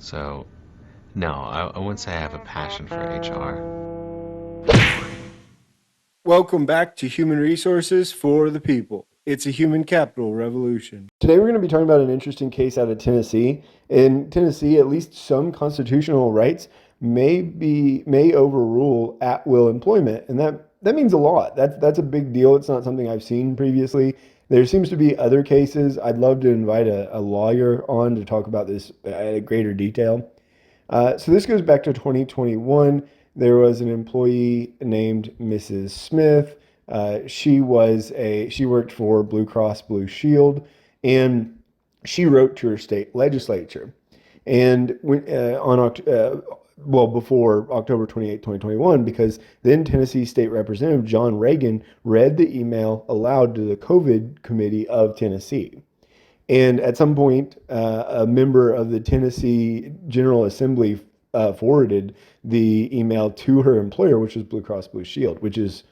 So, no, I wouldn't say I have a passion for HR. Welcome back to Human Resources for the People. It's a human capital revolution. Today we're going to be talking about an interesting case out of Tennessee. In Tennessee, at least some constitutional rights may overrule at-will employment, and that means a lot. That's a big deal. It's not something I've seen previously. There seems to be other cases. I'd love to invite a lawyer on to talk about this at greater detail. So this goes back to 2021. There was an employee named Mrs. Smith. She worked for Blue Cross Blue Shield, and she wrote to her state legislature. And before October 28, 2021, because then Tennessee State Representative John Reagan read the email aloud to the COVID Committee of Tennessee. And at some point, a member of the Tennessee General Assembly forwarded the email to her employer, which was Blue Cross Blue Shield, which is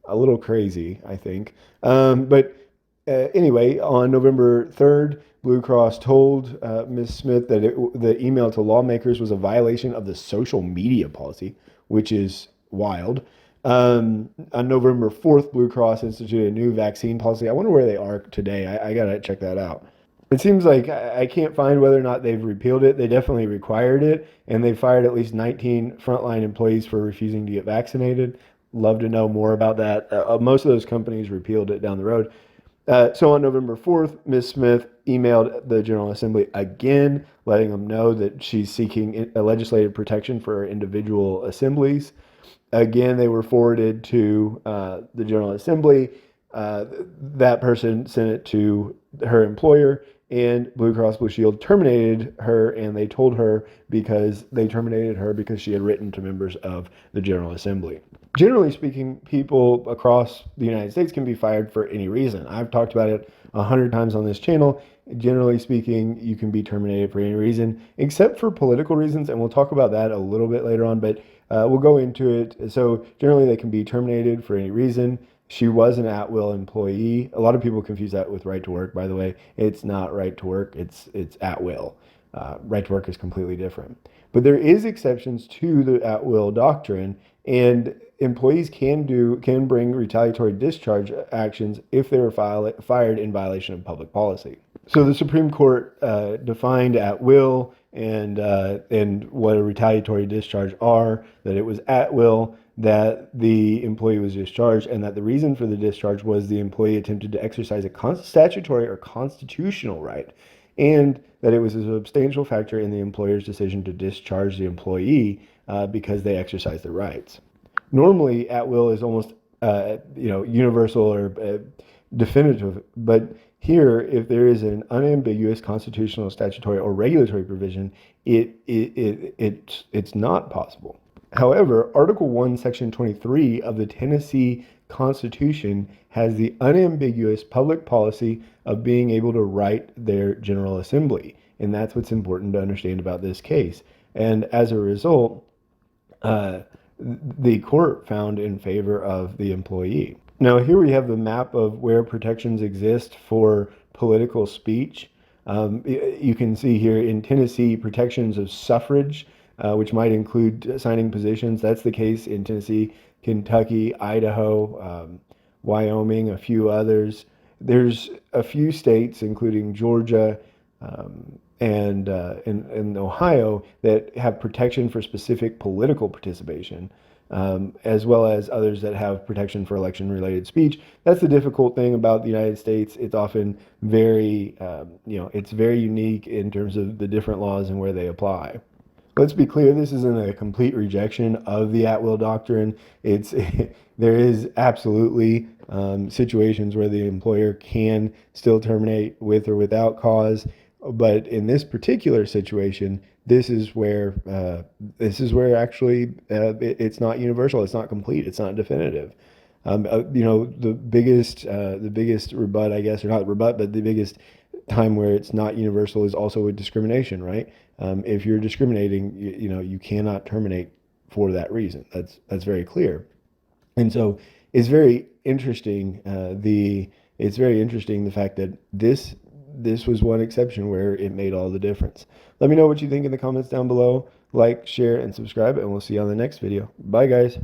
a little crazy, I think. But anyway, on November 3rd, Blue Cross told Ms. Smith that the email to lawmakers was a violation of the social media policy, which is wild. On November 4th, Blue Cross instituted a new vaccine policy. I wonder where they are today. I got to check that out. It seems like I can't find whether or not they've repealed it. They definitely required it, and they fired at least 19 frontline employees for refusing to get vaccinated. Love to know more about that. Most of those companies repealed it down the road. So on November 4th, Ms. Smith emailed the General Assembly again, letting them know that she's seeking legislative protection for her individual assemblies. Again, they were forwarded to the General Assembly. That person sent it to her employer, and Blue Cross Blue Shield terminated her, and they told her they terminated her because she had written to members of the General Assembly. Generally speaking, people across the United States can be fired for any reason. I've talked about it 100 times on this channel. Generally speaking, you can be terminated for any reason, except for political reasons, and we'll talk about that a little bit later on, but we'll go into it. So generally, they can be terminated for any reason. She was an at-will employee. A lot of people confuse that with right to work, by the way. It's not right to work, it's at-will. Right to work is completely different. But there is exceptions to the at-will doctrine, and employees can bring retaliatory discharge actions if they were fired in violation of public policy. So the Supreme Court defined at will and what a retaliatory discharge are, that it was at will, that the employee was discharged, and that the reason for the discharge was the employee attempted to exercise a statutory or constitutional right, and that it was a substantial factor in the employer's decision to discharge the employee because they exercised their rights. Normally, at will is almost universal or definitive, but here, if there is an unambiguous constitutional, statutory, or regulatory provision, it's not possible. However, Article 1, Section 23 of the Tennessee Constitution has the unambiguous public policy of being able to write their General Assembly. And that's what's important to understand about this case. And as a result, the court found in favor of the employee. Now, here we have the map of where protections exist for political speech. You can see here in Tennessee protections of suffrage, which might include signing positions. That's the case in Tennessee, Kentucky, Idaho, Wyoming, a few others. There's a few states, including Georgia and Ohio, that have protection for specific political participation, as well as others that have protection for election-related speech. That's the difficult thing about the United States. It's often it's very unique in terms of the different laws and where they apply. Let's be clear, this isn't a complete rejection of the at-will doctrine. There is absolutely situations where the employer can still terminate with or without cause, but in this particular situation, this is where actually it's not universal, it's not complete, it's not definitive. The biggest rebut, I guess, or not rebut, but the biggest time where it's not universal is also with discrimination, right? If you're discriminating, you cannot terminate for that reason. That's very clear. And so it's very interesting. It's very interesting the fact that this was one exception where it made all the difference. Let me know what you think in the comments down below. Like, share, and subscribe, and we'll see you on the next video. Bye, guys.